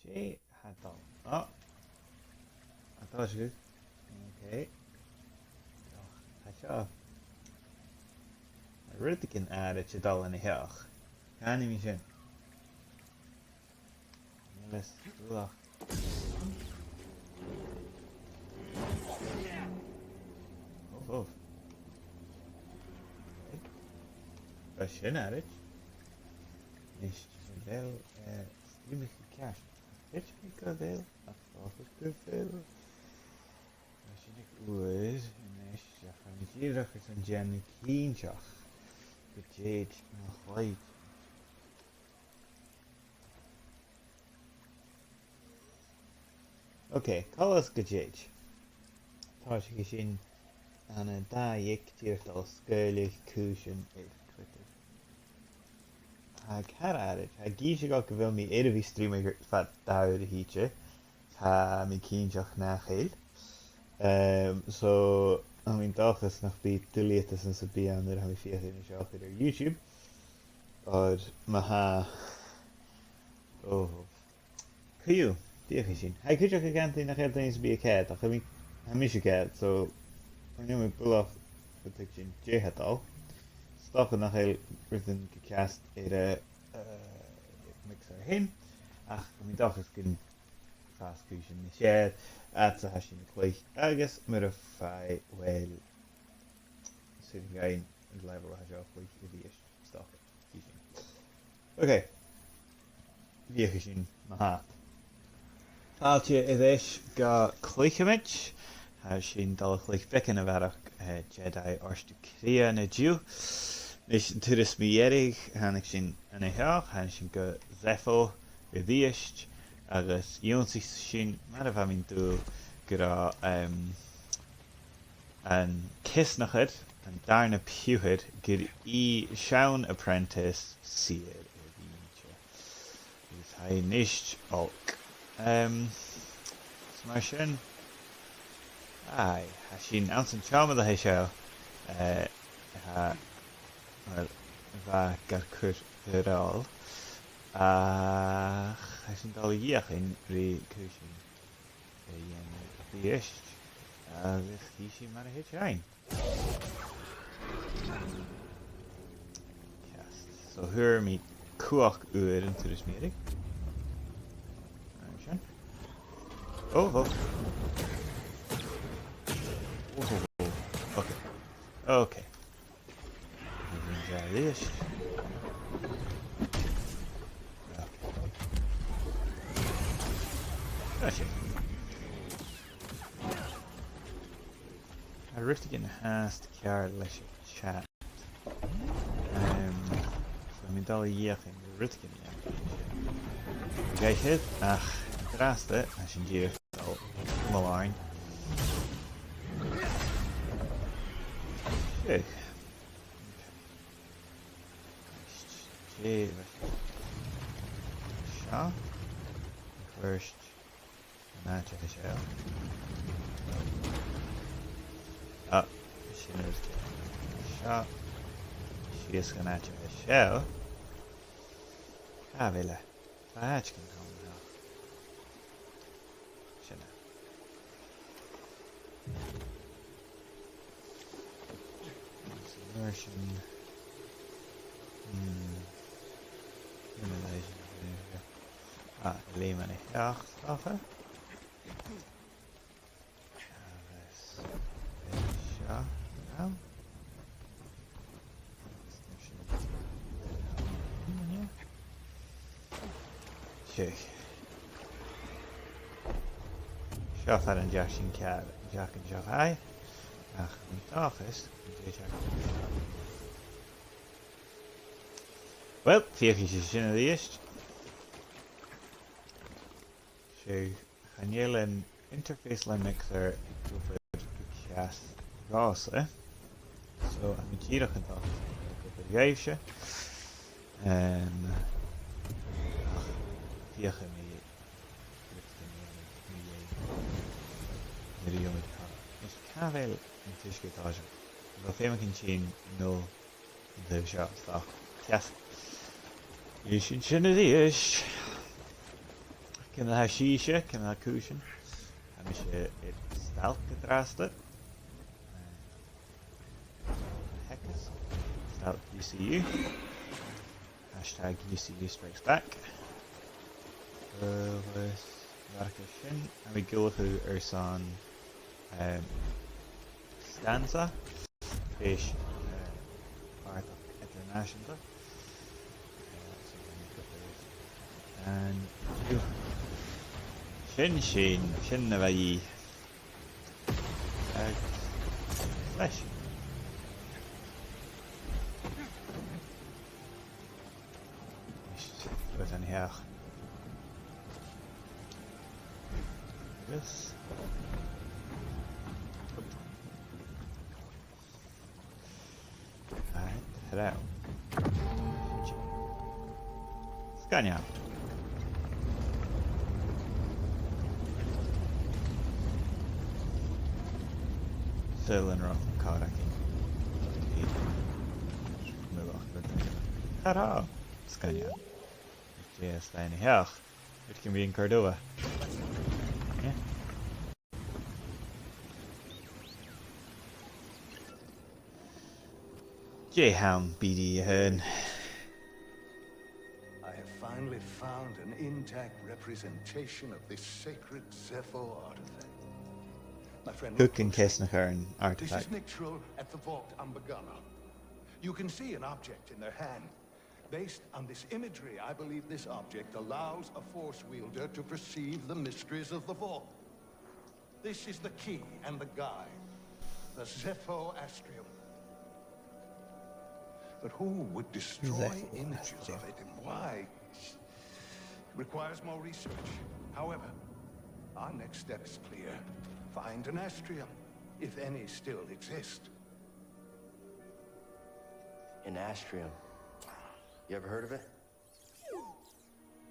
t-siathamh. Oh, that's good. Okay. Oh, that's I really can add a chidal in the hill. Can you imagine? Let's look. Oh. That's sin at it. Is wel slimmig gecast. Weet je niet wat deel? Dat was het te veel. Als je niet goed is, en als je zegt, dan is hier is een Jenny Kienchach. Bejeed nog white. Oké, call us gejeed. Tá sé sin an daíic tíirtal sgaoileadh cúisin ag carad a gíise go bhfuil mí éidirhí streamer fat dair a híte tá mí cíneach nach chéil. So I mean dachas nach bí duliatas an sa bí an ha mí fiach in seach ar YouTube or ma ha Crìon díocha sin. Ha chuideach a gantaí nach chéil daoins bí a céad ach ha mí sé céad so nu mé bulach go sin déhatá. Stoppen nach heel written gecast er mixer hin. Ach, mi dag is gin fast fusion ni shed. At sa hashin Cluicheamaid agus mar a fai well sitting gain and level has off like the stock. Okay. Viachin maha. Faaltje is ga Cluicheamaid. Has sin dal Cluich becken a varach Jedi Òrdugh Crìon na Jew. Nis turas mi erig hannig sin an a heach, hannig sin go zefo a bhíist agus ionsis sin mar a bhamin tú gra an kisnachid an darna piúhid gur h-aon apprentice siad a bhíinte. Is hai nisht olk. Mar sin ha sin ansan teama a h-aon well, bha gar cur dyrol a chasyn dal iach in ri cwysyn bíist a ddech chi mar a h-aon. So hyr mi cuach uur yn tyrus mirig. Oh. Okay. This. Gotcha. I rift again has to carry leis chat. So mi dal iach in the rift again. Okay, hit. Draast it. I should give the line. Okay. Shot first match of the show. Oh, she knows shot. She is gonna match of the show. Villa. Match can come now. Immersion. Leeman ja, slagen. Ja, nou. Check. Shaf had een Jack and Jack high. Ach, niet office. Well, 4 is in de eerste. So, gaan jullie een interface line mixer over cast gassen. Zo, en met hier gedacht. Over het geefje. En hier gaan we de jongen gaan. Dus ik ga wel een tussengetage. Dat helemaal geen chain 0 de shot start. Yes. Je ziet het is. Cynna ha síise, cynna ha cúsin. Ha mi sé stalk gedrasted. Heckes. Stalk UCU. Hashtag UCU strikes back. Marcus sin. Ha mi gulchu airson stanza. Fish Pàirt International. And sin na bheith leis. With an heach. This. Hello. Sgaoileadh. Still in rough kayaking. Hello. Sgaoileadh. Yes, deine Herr. It can be in Cordova. Yeah. h-aon BD ahead. I have finally found an intact representation of this sacred Zepho artifact. My friend, Hook and Kesnacher this artifact. is Mixtral at the vault Ambagana. You can see an object in their hand. Based on this imagery, I believe this object allows a force wielder to perceive the mysteries of the vault. This is the key and the guide, the Zepho Astrium. But who would destroy images of it and why? It requires more research. However, our next step is clear. Find an Astrium, if any still exist. An Astrium. You ever heard of it?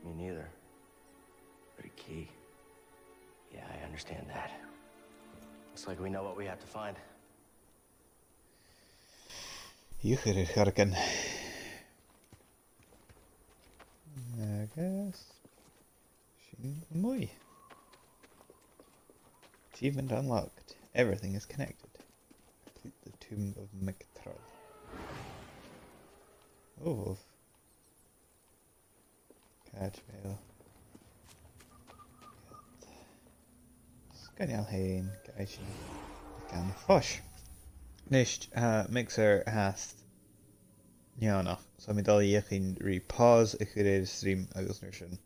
Me neither. But a key. Yeah, I understand that. Looks like we know what we have to find. You could have harken. I guess. Muy. Achievement unlocked. Everything is connected. Complete the tomb of Mictral. Oh. Catch veil. Sgaoileadh h-aon. Gaishin. Gan Fosh. Nicht mixer hast Neanach. So mi dal yechin re pause I could stream agus nur sin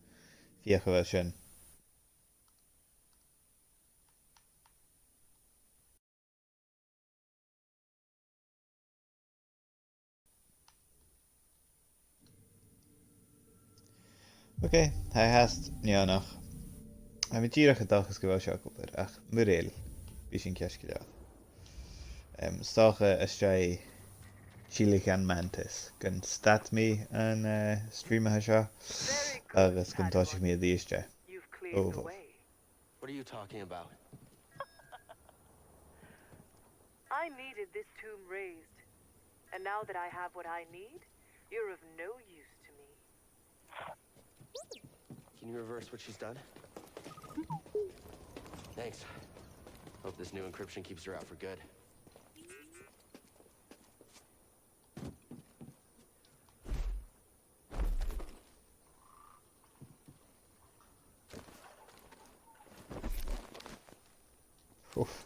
fiachah sin. Okay, hij hast Neanach. Hij met hier gedag is gewoon Jacob ach Murel. Bisschen Kerskedag. Stache astray Chilican Mantis. Gun stat me and stream hasha. Agus gun touch me the isja. Over. What are you talking about? I needed this tomb raised. And now that I have what I need, you're of no use to me. Can you reverse what she's done? Thanks. Hope this new encryption keeps her out for good. Oof.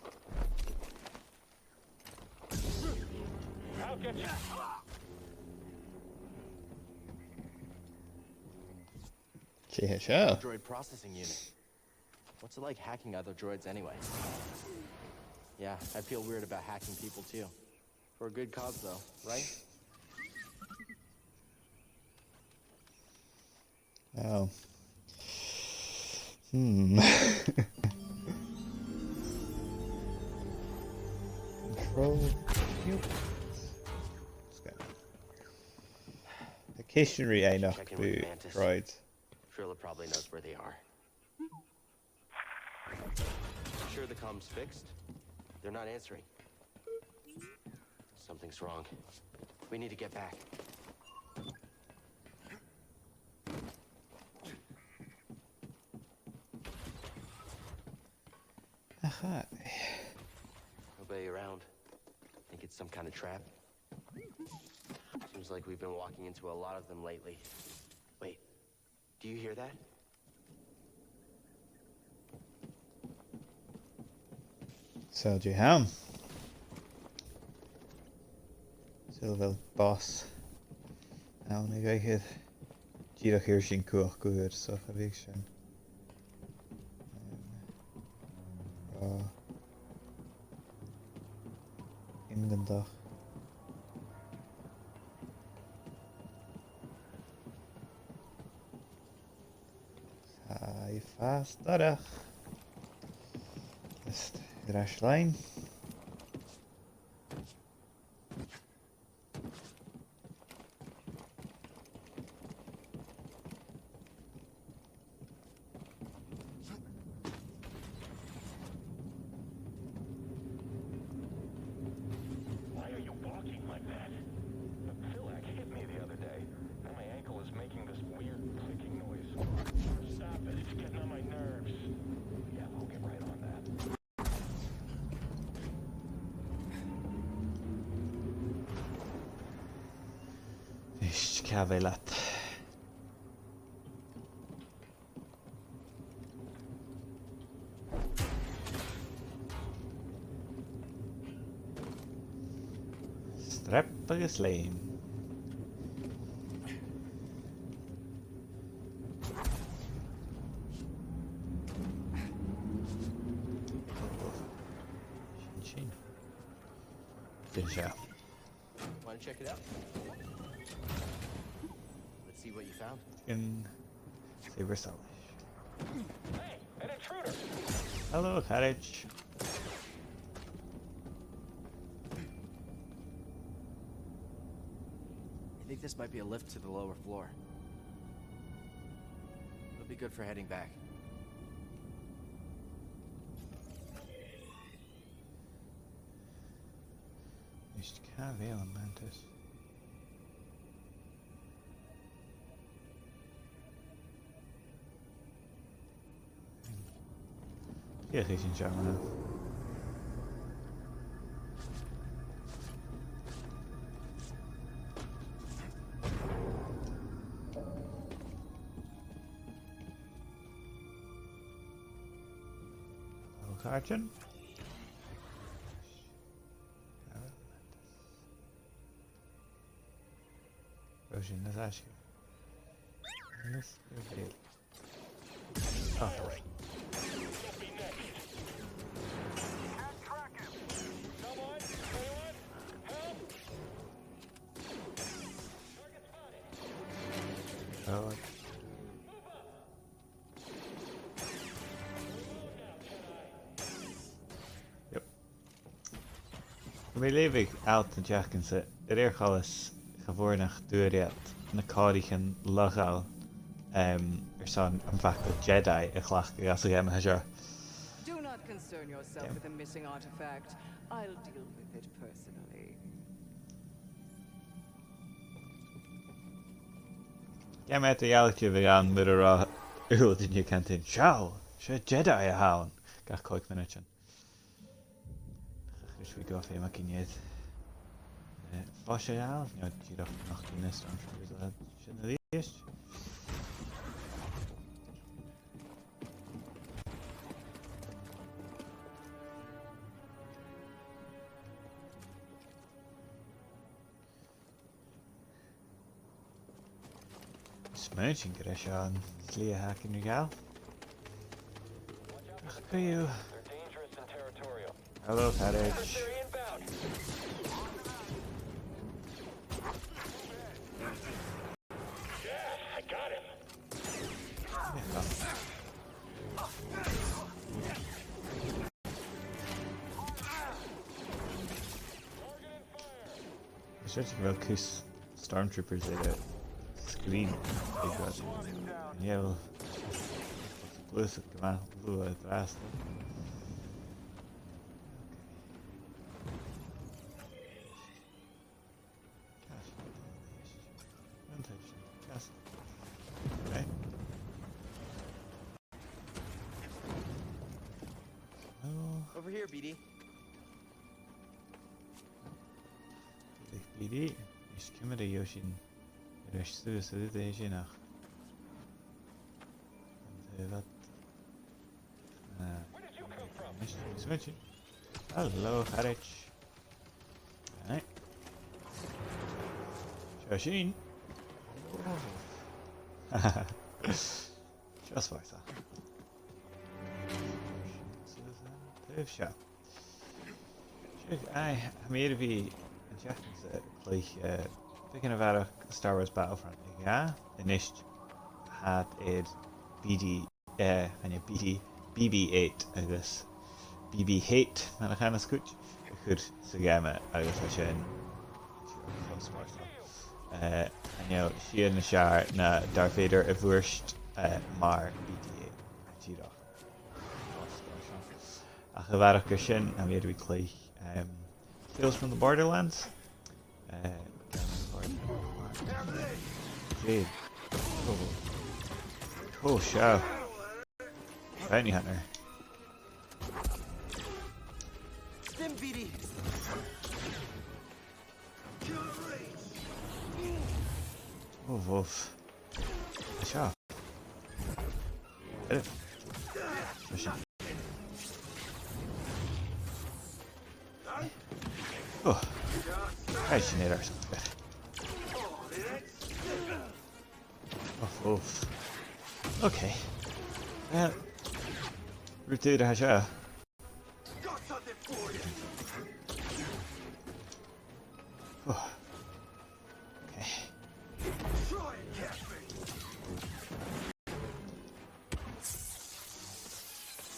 I'll get you. Sure. Droid processing unit. What's it like hacking other droids anyway? Yeah, I feel weird about hacking people too. For a good cause though, right? Oh. Control compute. Let's go. Occasionally I knock Check in with the Mantis. droids. Trilla probably knows where they are. Sure the comm's fixed? They're not answering. Something's wrong. We need to get back. Nobody around. Think it's some kind of trap? Seems like we've been walking into a lot of them lately. Wait, do you hear that? So h-aon. Silvel boss. Now I gaithe díreach here sin cuach go good so a bhíh sin. Imgandach. Sai fast darach. Just grash line. Sgaoileadh. Strap agus léim. Sin. Din se. Wanna check it out? Let's see what you found. In Saber Solish. Hey, an intruder! Hello, carriage. I think this might be a lift to the lower floor. It'll be good for heading back. Ist h-aon mantis. Yeah, he's in chat now. Hello, Carton. Rosin, let's ask you. Let's reveal. Oh, right. Oh. Yep. We leave out the jack and say, the air colors Chavornach dúiréad na cáirichin locháil son an bhaca Jedi a chhlach gas a game seo. Do not concern yourself with a missing artifact. I'll deal with it personally. Ja met de jaaltje we gaan met de uil in je kant in. Ciao, ze Jedi h-aon. Gach coig minuten. Dus we go even maak in het. Was je ja? Ja, je dacht nog in de storm. Zijn er eerst? Smooching Crìon, Cluicheamaid in gal. Ach, you. Hello, Pàirt. I got him. I'm searching for Kus stormtroopers at a screen. Yeah, well, blue come out, blue at last. Okay. Oh. Over here, BD. BD is cymryd ei o sy'n rhestr sydd ei sy'n ach. Where did you come from? Hello, Harwich. Alright. Shashin. Just like that. Shut. I'm here to be like picking about a Star Wars Battlefront. Yeah, initially had it BD and a BB-8 agus BB-8 man a chana scoot chud sa game agus a sin and you know siad na seaar na Darth Vader a bhuairst mar BD-8 tíadach a bharach go sin a mé bhí clí Tales from the Borderlands Jade oh show Bounty Hunter Stim BD. oh woof show get it oh Resonator sounds good oh woof okay well we're doing a show oh okay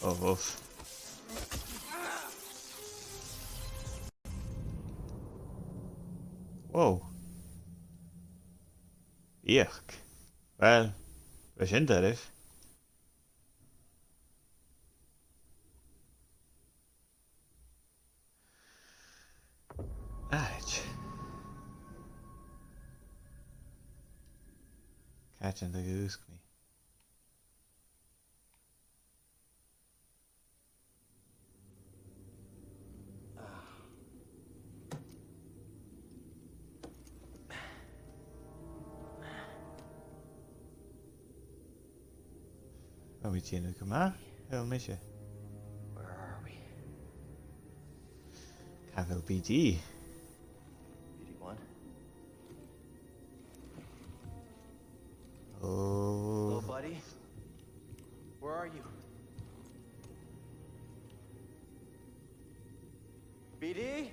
oh woof whoa yuck well we're in there if Ouch. Catching the goose me. Are we seeing it come out? Hell miss you. Where are we? Cavill BD. BD1? Oh. Hello, buddy. Where are you? BD?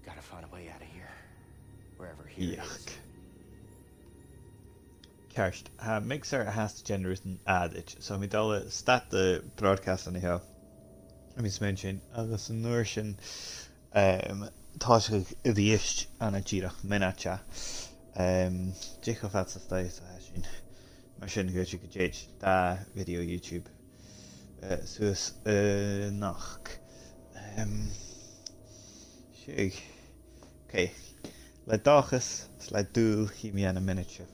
Gotta find a way out of here. Wherever he is. Yuck. Kerst, mixer has to generate an adage, so mi dala stat the broadcast anyhow. Let me mention agus an nuair sin táisc I dhíist anna tíreach minacha Jacob hat sa stais a sin mar sin go go déid da video YouTube suas nach sig okay le dachas le dúil hí mi an a minute